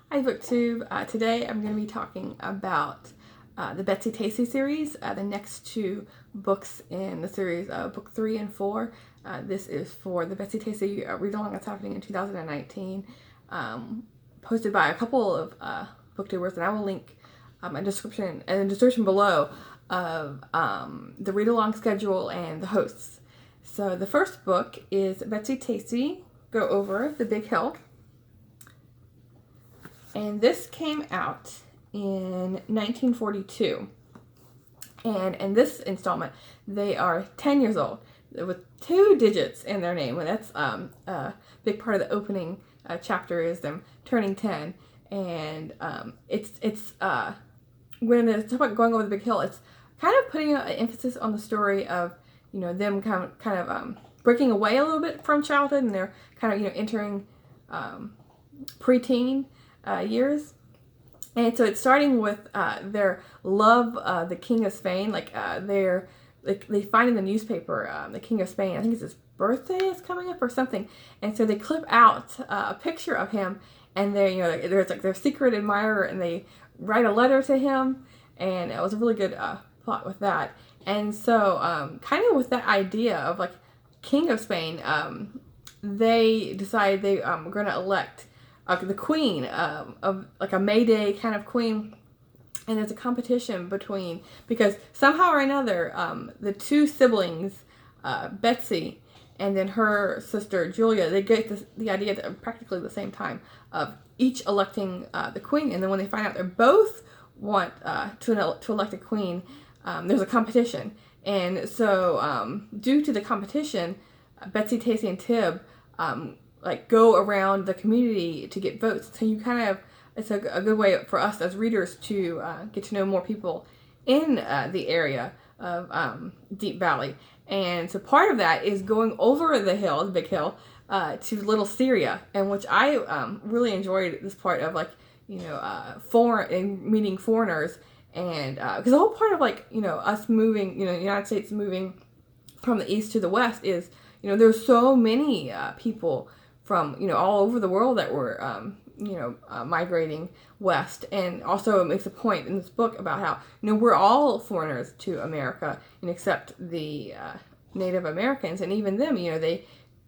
Hi BookTube. Today I'm going to be talking about the Betsytacy series, the next two books in the series, book 3 and 4. This is for the Betsytacy read-along that's happening in 2019, posted by a couple of booktubers, and I will link a description below of the read-along schedule and the hosts. So the first book is Betsytacy, Go Over the Big Hill. And this came out in 1942. And in this installment, they are 10 years old with 2 digits in their name. And that's a big part of the opening chapter is them turning 10. And it's when it's about going over the big hill, it's kind of putting an emphasis on the story of, them kind of breaking away a little bit from childhood, and they're kind of, entering preteen years. And so it's starting with their love, the King of Spain. They find in the newspaper the King of Spain, I think it's his birthday is coming up or something, and so they clip out a picture of him, and there's their secret admirer, and they write a letter to him, and it was a really good plot with that. And so kind of with that idea of King of Spain, they decide they are going to elect the queen of a May Day kind of queen, and there's a competition because somehow or another the 2 siblings, Betsy and then her sister Julia, they get the idea at practically the same time of each electing the queen, and then when they find out they both want to elect a queen, there's a competition. And so due to the competition, Betsytacy and Tib go around the community to get votes. So it's a good way for us as readers to get to know more people in the area of Deep Valley. And so part of that is going over the hill, the big hill, to Little Syria, and which I really enjoyed this part of meeting foreigners, and because the whole part of us moving, the United States moving from the east to the west is, there's so many people from all over the world that were migrating west. And also it makes a point in this book about how we're all foreigners to America, and except the Native Americans, and even them, they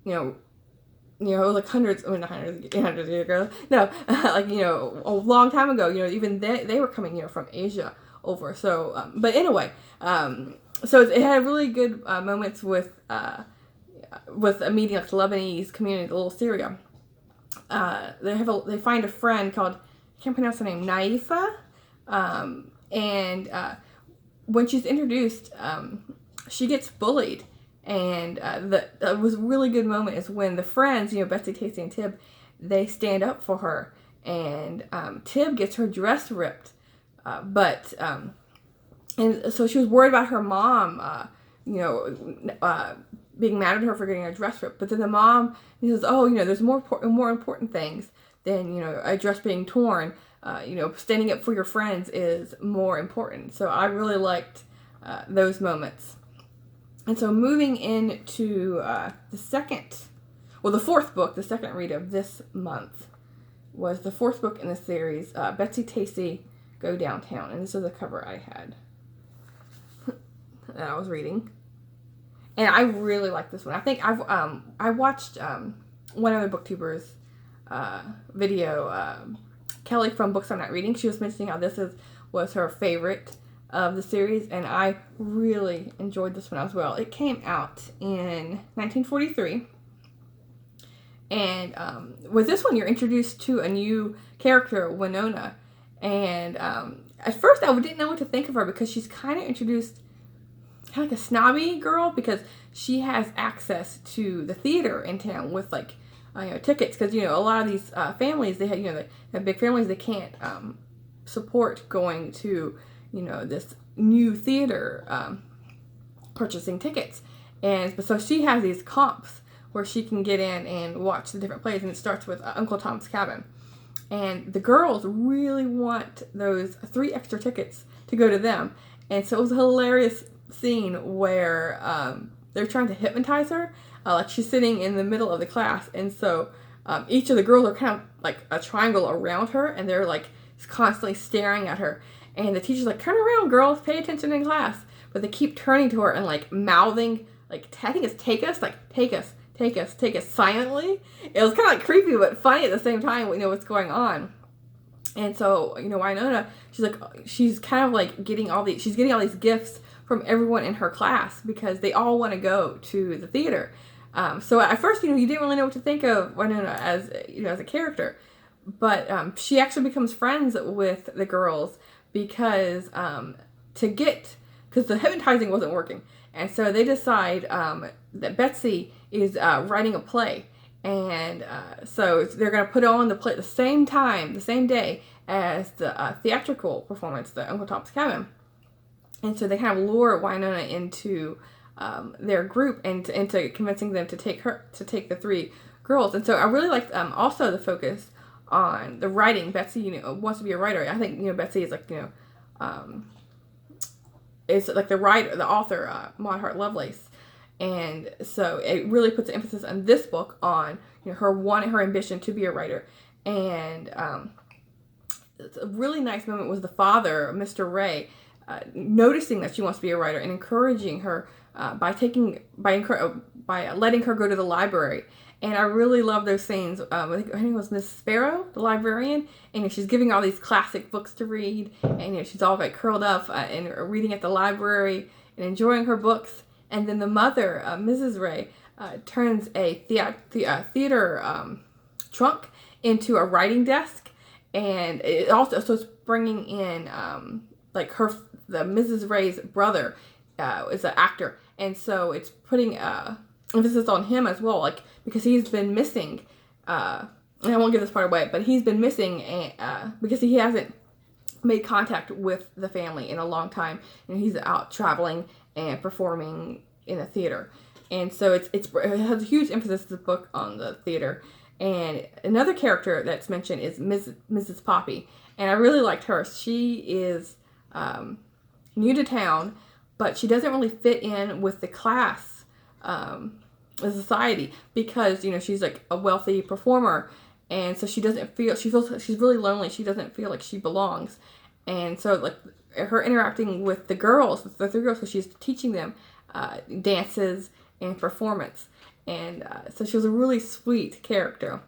hundreds years ago, a long time ago, even they were coming from Asia over. So but anyway, so it had really good moments with a meeting the Lebanese community, the Little Syria. They find a friend called, I can't pronounce her name, Naifa, and when she's introduced, she gets bullied, and that was a really good moment is when the friends, Betsytacy and Tib, they stand up for her, and Tib gets her dress ripped, and so she was worried about her mom, being mad at her for getting a dress ripped. But then the mom says, there's more important things than, a dress being torn. Standing up for your friends is more important. So I really liked those moments. And so moving into the fourth book, the second read of this month, was the 4th book in the series, Betsytacy, Go Downtown. And this is the cover I had that I was reading. And I really like this one. I think I watched one other booktuber's video, Kelly from Books I'm Not Reading. She was mentioning how this was her favorite of the series, and I really enjoyed this one as well. It came out in 1943, and with this one you're introduced to a new character, Winona, and at first I didn't know what to think of her because she's kind of introduced kind of like a snobby girl, because she has access to the theater in town with tickets, because a lot of these families, they have big families, they can't support going to this new theater, purchasing tickets, and so she has these comps where she can get in and watch the different plays, and it starts with Uncle Tom's Cabin, and the girls really want those 3 extra tickets to go to them. And so it was a hilarious scene where they're trying to hypnotize her, like she's sitting in the middle of the class, and so each of the girls are kind of like a triangle around her, and they're like constantly staring at her. And the teacher's like, turn around, girls, pay attention in class. But they keep turning to her and like mouthing, like, I think it's take us, like, take us, take us, take us, silently. It was kind of like creepy but funny at the same time. We know what's going on. And so, Winona, she's kind of like getting all these gifts from everyone in her class because they all want to go to the theater. So at first, you didn't really know what to think of Winona as a character. But she actually becomes friends with the girls because the hypnotizing wasn't working. And so they decide that Betsy is writing a play. And so they're going to put on the play the same day as the theatrical performance, the Uncle Tom's Cabin. And so they kind of lure Winona into their group and into convincing them to take the three girls. And so I really liked also the focus on the writing. Betsy, wants to be a writer. I think, Betsy is like, is like the author, Maud Hart Lovelace. And so it really puts emphasis on this book on, her ambition to be a writer. And a really nice moment was the father, Mr. Ray, noticing that she wants to be a writer and encouraging her by letting her go to the library. And I really love those scenes. I think her name was Miss Sparrow, the librarian, and she's giving all these classic books to read, and she's all like curled up and reading at the library and enjoying her books. And then the mother, Mrs. Ray, turns a theater trunk into a writing desk, and it also it's bringing in the Mrs. Ray's brother is an actor, and so it's putting emphasis on him as well, like because he's been missing. And I won't give this part away, but he's been missing because he hasn't made contact with the family in a long time, and he's out traveling and performing in a theater. And so it has a huge emphasis, this book, on the theater. And another character that's mentioned is Mrs. Poppy, and I really liked her. She is new to town, but she doesn't really fit in with the class, the society, because she's like a wealthy performer, and so she feels she's really lonely. She doesn't feel like she belongs, and so like her interacting with the girls, with the three girls, so she's teaching them dances and performance, and so she was a really sweet character,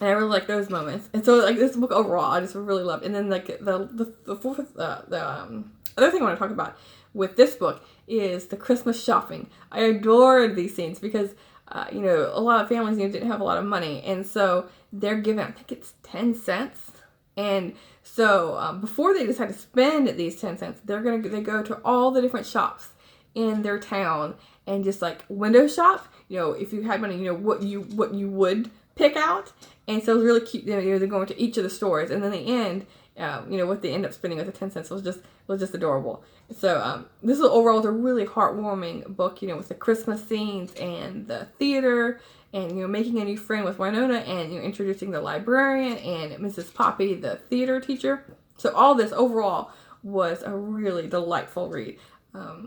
and I really like those moments. And so like this book overall, I just really loved. And then like the fourth other thing I want to talk about with this book is the Christmas shopping. I adored these scenes because a lot of families didn't have a lot of money, and so they're given, I think it's 10 cents. And so before they decide to spend these 10 cents, they go to all the different shops in their town and just like window shop. If you had money, what you would pick out. And so it was really cute. They're going to each of the stores, and then the end, what they end up spending with the 10 cents was just adorable. So this overall was a really heartwarming book, with the Christmas scenes and the theater, and making a new friend with Winona, and introducing the librarian and Mrs. Poppy, the theater teacher. So all this overall was a really delightful read.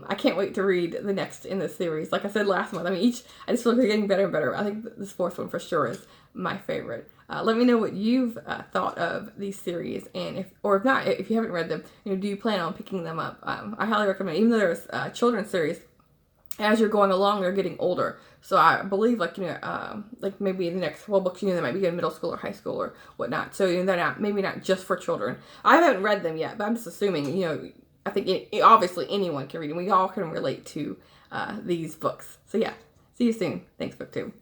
I can't wait to read the next in this series. Like I said last month, I just feel like they're getting better and better. I think this fourth one for sure is my favorite. Let me know what you've thought of these series, and if not, if you haven't read them, do you plan on picking them up? I highly recommend, even though there's a children's series, as you're going along, they're getting older. So I believe like maybe in the next 12 books, they might be in middle school or high school or whatnot. So they're maybe not just for children. I haven't read them yet, but I'm just assuming, I think obviously anyone can read them. We all can relate to these books. So yeah, see you soon. Thanks, BookTube.